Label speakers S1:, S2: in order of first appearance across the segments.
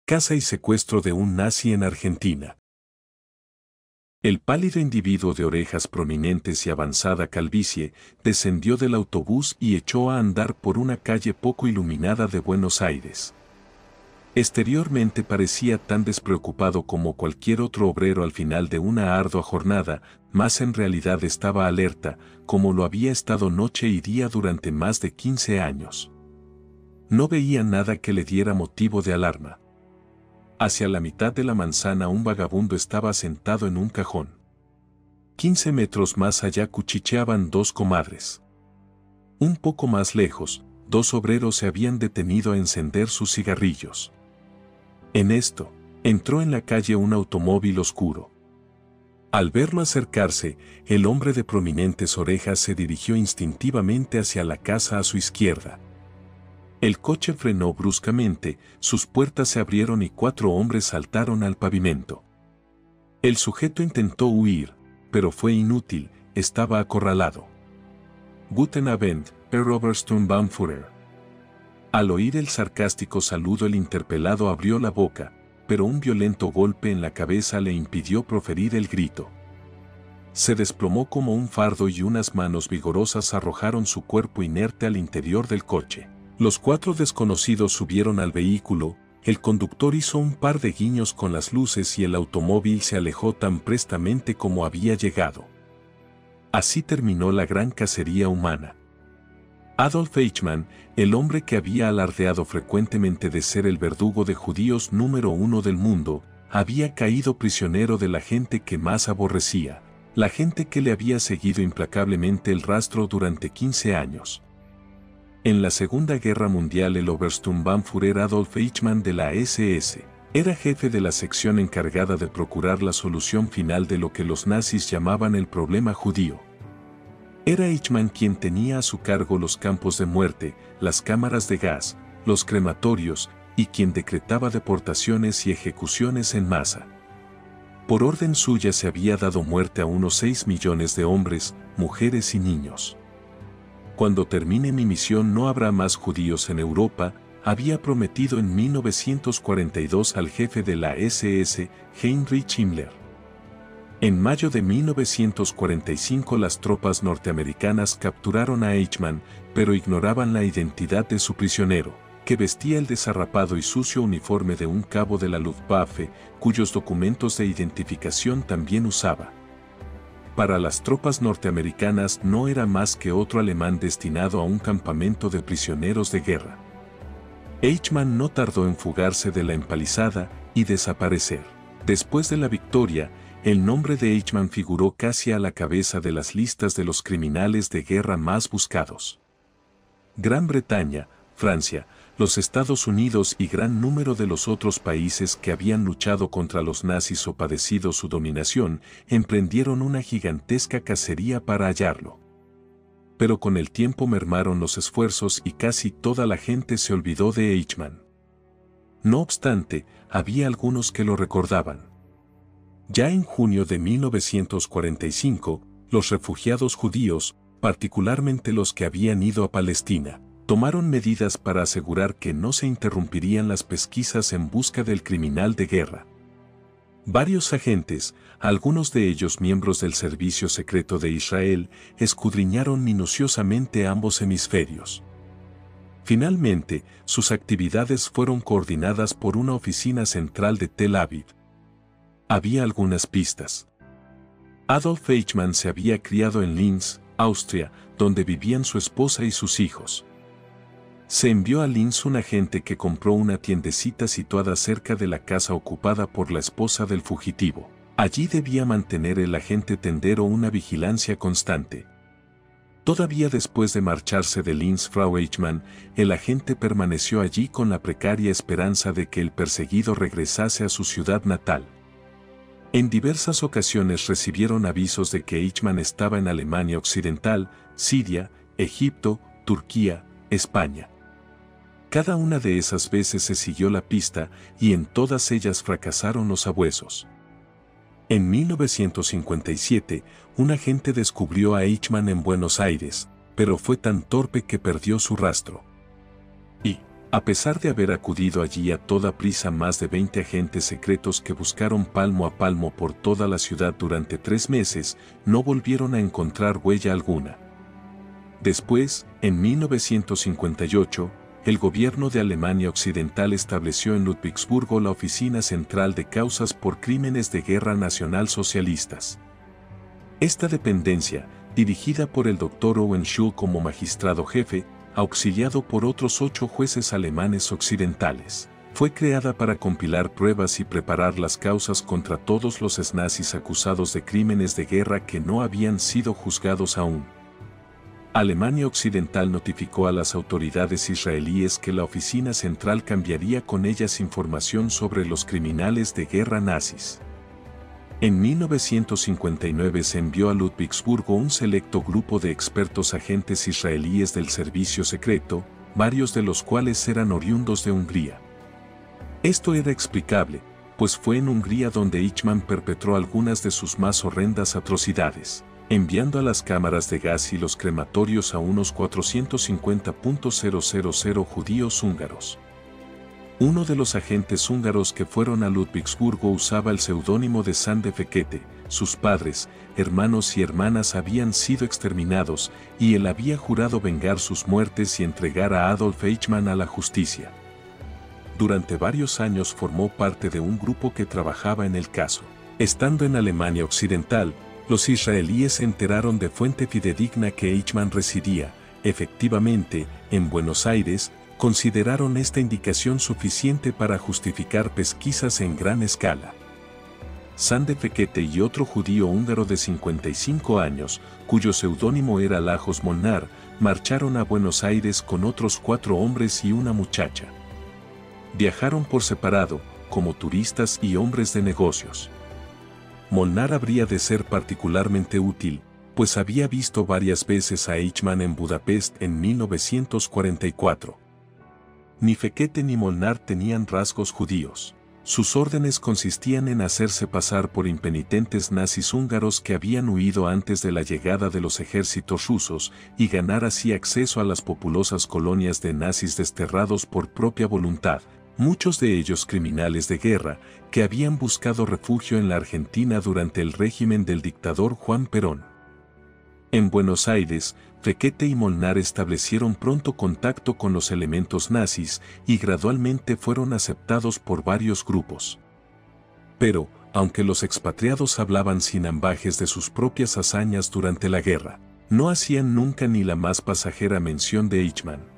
S1: Caza y secuestro de un nazi en Argentina. El pálido individuo de orejas prominentes y avanzada calvicie descendió del autobús y echó a andar por una calle poco iluminada de Buenos Aires. Exteriormente parecía tan despreocupado como cualquier otro obrero al final de una ardua jornada, mas en realidad estaba alerta, como lo había estado noche y día durante más de 15 años. No veía nada que le diera motivo de alarma. Hacia la mitad de la manzana un vagabundo estaba sentado en un cajón. 15 metros más allá cuchicheaban dos comadres. Un poco más lejos, dos obreros se habían detenido a encender sus cigarrillos. En esto, entró en la calle un automóvil oscuro. Al verlo acercarse, el hombre de prominentes orejas se dirigió instintivamente hacia la casa a su izquierda. El coche frenó bruscamente, sus puertas se abrieron y 4 hombres saltaron al pavimento. El sujeto intentó huir, pero fue inútil, estaba acorralado. Guten Abend, Herr Obersturmbannführer. Al oír el sarcástico saludo el interpelado abrió la boca, pero un violento golpe en la cabeza le impidió proferir el grito. Se desplomó como un fardo y unas manos vigorosas arrojaron su cuerpo inerte al interior del coche. Los 4 desconocidos subieron al vehículo, el conductor hizo un par de guiños con las luces y el automóvil se alejó tan prestamente como había llegado. Así terminó la gran cacería humana. Adolf Eichmann, el hombre que había alardeado frecuentemente de ser el verdugo de judíos número 1 del mundo, había caído prisionero de la gente que más aborrecía, la gente que le había seguido implacablemente el rastro durante 15 años. En la Segunda Guerra Mundial el Obersturmbannführer Adolf Eichmann de la SS era jefe de la sección encargada de procurar la solución final de lo que los nazis llamaban el problema judío. Era Eichmann quien tenía a su cargo los campos de muerte, las cámaras de gas, los crematorios, y quien decretaba deportaciones y ejecuciones en masa. Por orden suya se había dado muerte a unos 6 millones de hombres, mujeres y niños. Cuando termine mi misión no habrá más judíos en Europa, había prometido en 1942 al jefe de la SS, Heinrich Himmler. En mayo de 1945 las tropas norteamericanas capturaron a Eichmann, pero ignoraban la identidad de su prisionero, que vestía el desarrapado y sucio uniforme de un cabo de la Luftwaffe, cuyos documentos de identificación también usaba. Para las tropas norteamericanas no era más que otro alemán destinado a un campamento de prisioneros de guerra. Eichmann no tardó en fugarse de la empalizada y desaparecer. Después de la victoria, el nombre de Eichmann figuró casi a la cabeza de las listas de los criminales de guerra más buscados. Gran Bretaña, Francia, los Estados Unidos y gran número de los otros países que habían luchado contra los nazis o padecido su dominación, emprendieron una gigantesca cacería para hallarlo. Pero con el tiempo mermaron los esfuerzos y casi toda la gente se olvidó de Eichmann. No obstante, había algunos que lo recordaban. Ya en junio de 1945, los refugiados judíos, particularmente los que habían ido a Palestina, tomaron medidas para asegurar que no se interrumpirían las pesquisas en busca del criminal de guerra. Varios agentes, algunos de ellos miembros del Servicio Secreto de Israel, escudriñaron minuciosamente ambos hemisferios. Finalmente, sus actividades fueron coordinadas por una oficina central de Tel Aviv. Había algunas pistas. Adolf Eichmann se había criado en Linz, Austria, donde vivían su esposa y sus hijos. Se envió a Linz un agente que compró una tiendecita situada cerca de la casa ocupada por la esposa del fugitivo. Allí debía mantener el agente tendero una vigilancia constante. Todavía después de marcharse de Linz Frau Eichmann, el agente permaneció allí con la precaria esperanza de que el perseguido regresase a su ciudad natal. En diversas ocasiones recibieron avisos de que Eichmann estaba en Alemania Occidental, Siria, Egipto, Turquía, España. Cada una de esas veces se siguió la pista y en todas ellas fracasaron los sabuesos. En 1957, un agente descubrió a Eichmann en Buenos Aires, pero fue tan torpe que perdió su rastro. Y, A pesar de haber acudido allí a toda prisa más de 20 agentes secretos que buscaron palmo a palmo por toda la ciudad durante 3 meses, no volvieron a encontrar huella alguna. Después, en 1958, el gobierno de Alemania Occidental estableció en Ludwigsburgo la Oficina Central de Causas por Crímenes de Guerra Nacional Socialistas. Esta dependencia, dirigida por el Dr. Owen Schul como magistrado jefe, auxiliado por otros 8 jueces alemanes occidentales, fue creada para compilar pruebas y preparar las causas contra todos los nazis acusados de crímenes de guerra que no habían sido juzgados aún. Alemania Occidental notificó a las autoridades israelíes que la oficina central cambiaría con ellas información sobre los criminales de guerra nazis. En 1959 se envió a Ludwigsburgo un selecto grupo de expertos agentes israelíes del servicio secreto, varios de los cuales eran oriundos de Hungría. Esto era explicable, pues fue en Hungría donde Eichmann perpetró algunas de sus más horrendas atrocidades, enviando a las cámaras de gas y los crematorios a unos 450.000 judíos húngaros. Uno de los agentes húngaros que fueron a Ludwigsburgo usaba el seudónimo de Sande Fekete. Sus padres, hermanos y hermanas habían sido exterminados, y él había jurado vengar sus muertes y entregar a Adolf Eichmann a la justicia. Durante varios años formó parte de un grupo que trabajaba en el caso. Estando en Alemania Occidental, los israelíes se enteraron de fuente fidedigna que Eichmann residía, efectivamente, en Buenos Aires. Consideraron esta indicación suficiente para justificar pesquisas en gran escala. Sande Fekete y otro judío húngaro de 55 años, cuyo seudónimo era Lajos Molnár, marcharon a Buenos Aires con otros 4 hombres y una muchacha. Viajaron por separado, como turistas y hombres de negocios. Molnár habría de ser particularmente útil, pues había visto varias veces a Eichmann en Budapest en 1944. Ni Fekete ni Molnár tenían rasgos judíos. Sus órdenes consistían en hacerse pasar por impenitentes nazis húngaros que habían huido antes de la llegada de los ejércitos rusos y ganar así acceso a las populosas colonias de nazis desterrados por propia voluntad, muchos de ellos criminales de guerra, que habían buscado refugio en la Argentina durante el régimen del dictador Juan Perón. En Buenos Aires, Fekete y Molnár establecieron pronto contacto con los elementos nazis y gradualmente fueron aceptados por varios grupos. Pero, aunque los expatriados hablaban sin ambajes de sus propias hazañas durante la guerra, no hacían nunca ni la más pasajera mención de Eichmann.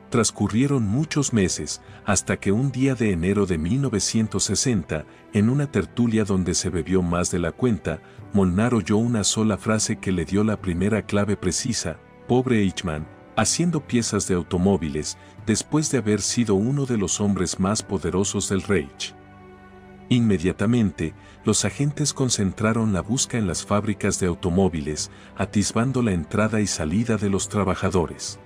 S1: Transcurrieron muchos meses, hasta que un día de enero de 1960, en una tertulia donde se bebió más de la cuenta, Molnár oyó una sola frase que le dio la primera clave precisa: pobre Eichmann, haciendo piezas de automóviles, después de haber sido uno de los hombres más poderosos del Reich. Inmediatamente, los agentes concentraron la búsqueda en las fábricas de automóviles, atisbando la entrada y salida de los trabajadores.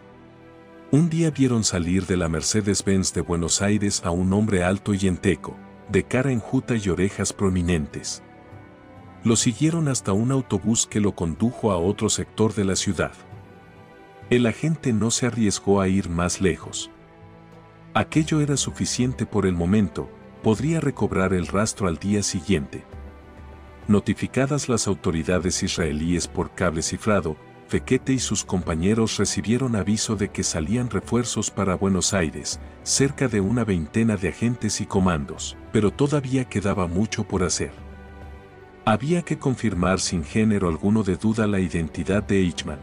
S1: Un día vieron salir de la Mercedes-Benz de Buenos Aires a un hombre alto y enteco, de cara enjuta y orejas prominentes. Lo siguieron hasta un autobús que lo condujo a otro sector de la ciudad. El agente no se arriesgó a ir más lejos. Aquello era suficiente por el momento, podría recobrar el rastro al día siguiente. Notificadas las autoridades israelíes por cable cifrado, Fekete y sus compañeros recibieron aviso de que salían refuerzos para Buenos Aires, cerca de una veintena de agentes y comandos, pero todavía quedaba mucho por hacer. Había que confirmar sin género alguno de duda la identidad de Eichmann.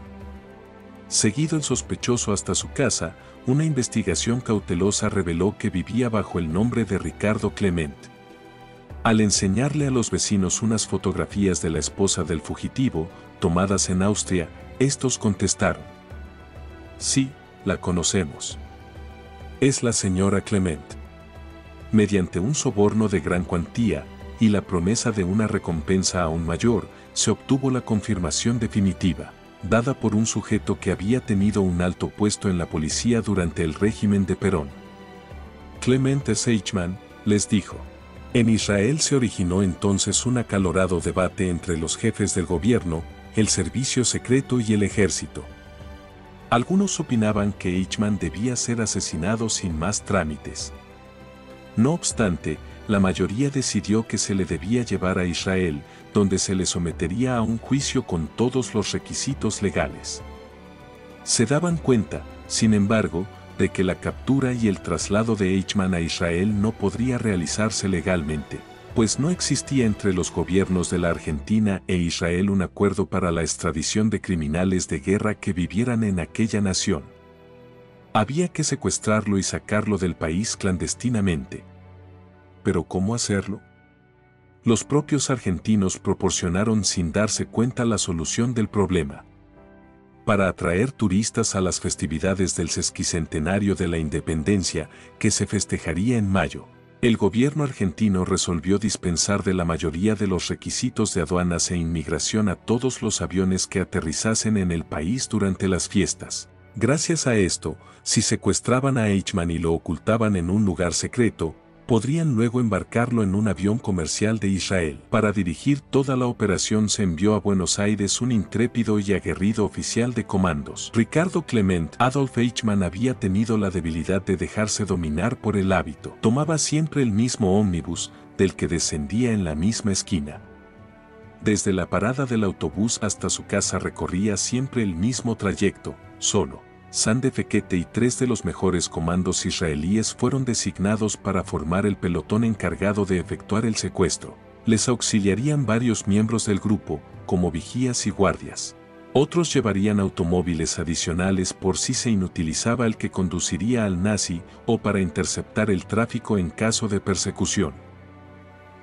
S1: Seguido el sospechoso hasta su casa, una investigación cautelosa reveló que vivía bajo el nombre de Ricardo Clement. Al enseñarle a los vecinos unas fotografías de la esposa del fugitivo, tomadas en Austria, estos contestaron: sí, la conocemos. Es la señora Clement. Mediante un soborno de gran cuantía y la promesa de una recompensa aún mayor, se obtuvo la confirmación definitiva, dada por un sujeto que había tenido un alto puesto en la policía durante el régimen de Perón. Clement Eichmann, les dijo. En Israel se originó entonces un acalorado debate entre los jefes del gobierno, el servicio secreto y el ejército. Algunos opinaban que Eichmann debía ser asesinado sin más trámites. No obstante, la mayoría decidió que se le debía llevar a Israel, donde se le sometería a un juicio con todos los requisitos legales. Se daban cuenta, sin embargo, de que la captura y el traslado de Eichmann a Israel no podría realizarse legalmente, pues no existía entre los gobiernos de la Argentina e Israel un acuerdo para la extradición de criminales de guerra que vivieran en aquella nación. Había que secuestrarlo y sacarlo del país clandestinamente. ¿Pero cómo hacerlo? Los propios argentinos proporcionaron sin darse cuenta la solución del problema. Para atraer turistas a las festividades del sesquicentenario de la independencia, que se festejaría en mayo, el gobierno argentino resolvió dispensar de la mayoría de los requisitos de aduanas e inmigración a todos los aviones que aterrizasen en el país durante las fiestas. Gracias a esto, si secuestraban a Eichmann y lo ocultaban en un lugar secreto, podrían luego embarcarlo en un avión comercial de Israel. Para dirigir toda la operación se envió a Buenos Aires un intrépido y aguerrido oficial de comandos. Ricardo Clement. Adolf Eichmann había tenido la debilidad de dejarse dominar por el hábito. Tomaba siempre el mismo ómnibus, del que descendía en la misma esquina. Desde la parada del autobús hasta su casa recorría siempre el mismo trayecto, solo. Sande Fekete y 3 de los mejores comandos israelíes fueron designados para formar el pelotón encargado de efectuar el secuestro. Les auxiliarían varios miembros del grupo, como vigías y guardias. Otros llevarían automóviles adicionales por si se inutilizaba el que conduciría al nazi o para interceptar el tráfico en caso de persecución.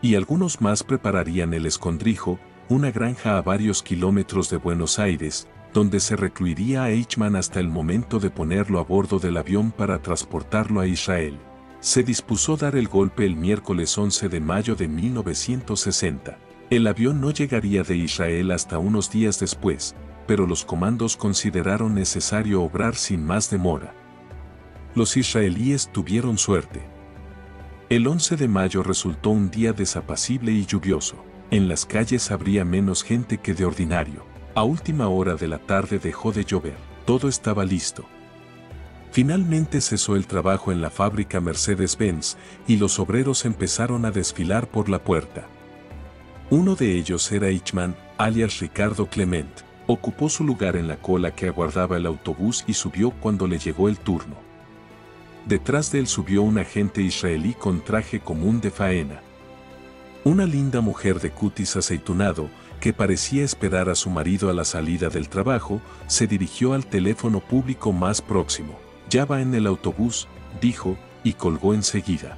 S1: Y algunos más prepararían el escondrijo, una granja a varios kilómetros de Buenos Aires, donde se recluiría a Eichmann hasta el momento de ponerlo a bordo del avión para transportarlo a Israel. Se dispuso dar el golpe el miércoles 11 de mayo de 1960. El avión no llegaría de Israel hasta unos días después, pero los comandos consideraron necesario obrar sin más demora. Los israelíes tuvieron suerte. El 11 de mayo resultó un día desapacible y lluvioso. En las calles habría menos gente que de ordinario. A última hora de la tarde dejó de llover. Todo estaba listo. Finalmente cesó el trabajo en la fábrica Mercedes-Benz y los obreros empezaron a desfilar por la puerta. Uno de ellos era Eichmann, alias Ricardo Clement. Ocupó su lugar en la cola que aguardaba el autobús y subió cuando le llegó el turno. Detrás de él subió un agente israelí con traje común de faena. Una linda mujer de cutis aceitunado, que parecía esperar a su marido a la salida del trabajo, se dirigió al teléfono público más próximo. Ya va en el autobús, dijo, y colgó enseguida.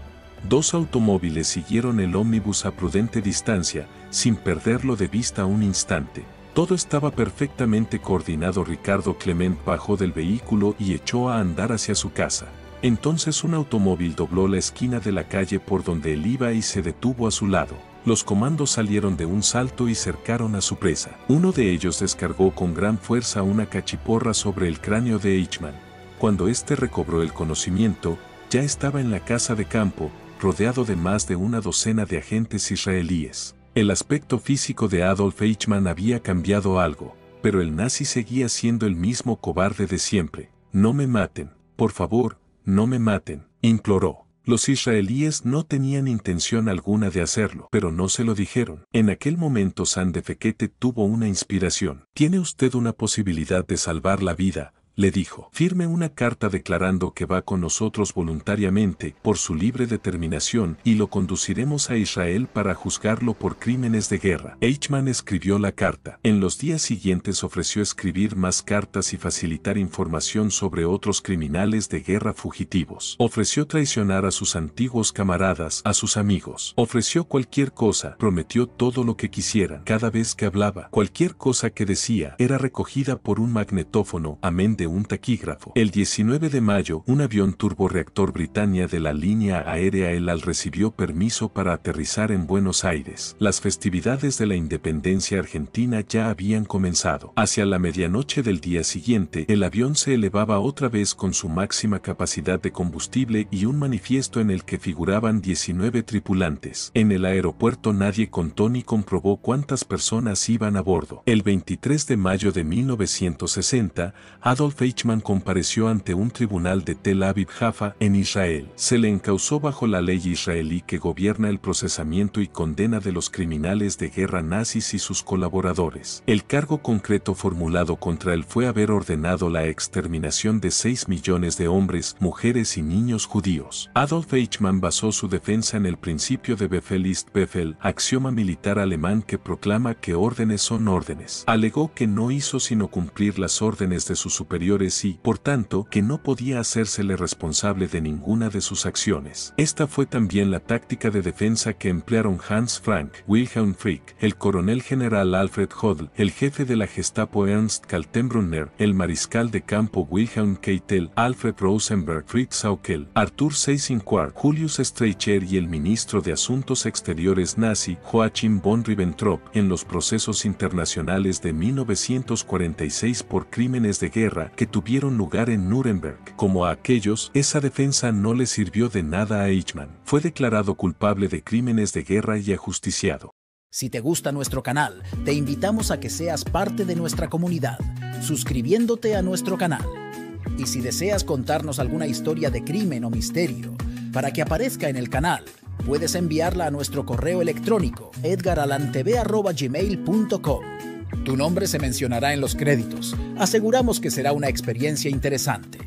S1: 2 automóviles siguieron el ómnibus a prudente distancia, sin perderlo de vista un instante. Todo estaba perfectamente coordinado. Ricardo Clement bajó del vehículo y echó a andar hacia su casa. Entonces un automóvil dobló la esquina de la calle por donde él iba y se detuvo a su lado. Los comandos salieron de un salto y cercaron a su presa. Uno de ellos descargó con gran fuerza una cachiporra sobre el cráneo de Eichmann. Cuando éste recobró el conocimiento, ya estaba en la casa de campo, rodeado de más de una docena de agentes israelíes. El aspecto físico de Adolf Eichmann había cambiado algo, pero el nazi seguía siendo el mismo cobarde de siempre. No me maten, por favor, no me maten, imploró. Los israelíes no tenían intención alguna de hacerlo, pero no se lo dijeron. En aquel momento Sande Fekete tuvo una inspiración. «Tiene usted una posibilidad de salvar la vida», le dijo. «Firme una carta declarando que va con nosotros voluntariamente, por su libre determinación, y lo conduciremos a Israel para juzgarlo por crímenes de guerra». Eichmann escribió la carta. En los días siguientes ofreció escribir más cartas y facilitar información sobre otros criminales de guerra fugitivos. Ofreció traicionar a sus antiguos camaradas, a sus amigos. Ofreció cualquier cosa, prometió todo lo que quisieran. Cada vez que hablaba, cualquier cosa que decía era recogida por un magnetófono, amén de un taquígrafo. El 19 de mayo, un avión turborreactor Britannia de la línea aérea El Al recibió permiso para aterrizar en Buenos Aires. Las festividades de la independencia argentina ya habían comenzado. Hacia la medianoche del día siguiente, el avión se elevaba otra vez con su máxima capacidad de combustible y un manifiesto en el que figuraban 19 tripulantes. En el aeropuerto nadie contó ni comprobó cuántas personas iban a bordo. El 23 de mayo de 1960, Adolf Adolf Eichmann compareció ante un tribunal de Tel Aviv Jaffa en Israel. Se le encausó bajo la ley israelí que gobierna el procesamiento y condena de los criminales de guerra nazis y sus colaboradores. El cargo concreto formulado contra él fue haber ordenado la exterminación de 6 millones de hombres, mujeres y niños judíos. Adolf Eichmann basó su defensa en el principio de Befehl ist Befehl, axioma militar alemán que proclama que órdenes son órdenes. Alegó que no hizo sino cumplir las órdenes de sus superiores y, por tanto, que no podía hacérsele responsable de ninguna de sus acciones. Esta fue también la táctica de defensa que emplearon Hans Frank, Wilhelm Frick, el coronel general Alfred Hodel, el jefe de la Gestapo Ernst Kaltenbrunner, el mariscal de campo Wilhelm Keitel, Alfred Rosenberg, Fritz Saukel, Arthur Seyss-Inquart, Julius Streicher y el ministro de Asuntos Exteriores nazi, Joachim von Ribbentrop, en los procesos internacionales de 1946 por crímenes de guerra que tuvieron lugar en Nuremberg. Como a aquellos, esa defensa no le sirvió de nada a Eichmann. Fue declarado culpable de crímenes de guerra y ajusticiado.
S2: Si te gusta nuestro canal, te invitamos a que seas parte de nuestra comunidad, suscribiéndote a nuestro canal. Y si deseas contarnos alguna historia de crimen o misterio, para que aparezca en el canal, puedes enviarla a nuestro correo electrónico edgaralantv@gmail.com. Tu nombre se mencionará en los créditos. Aseguramos que será una experiencia interesante.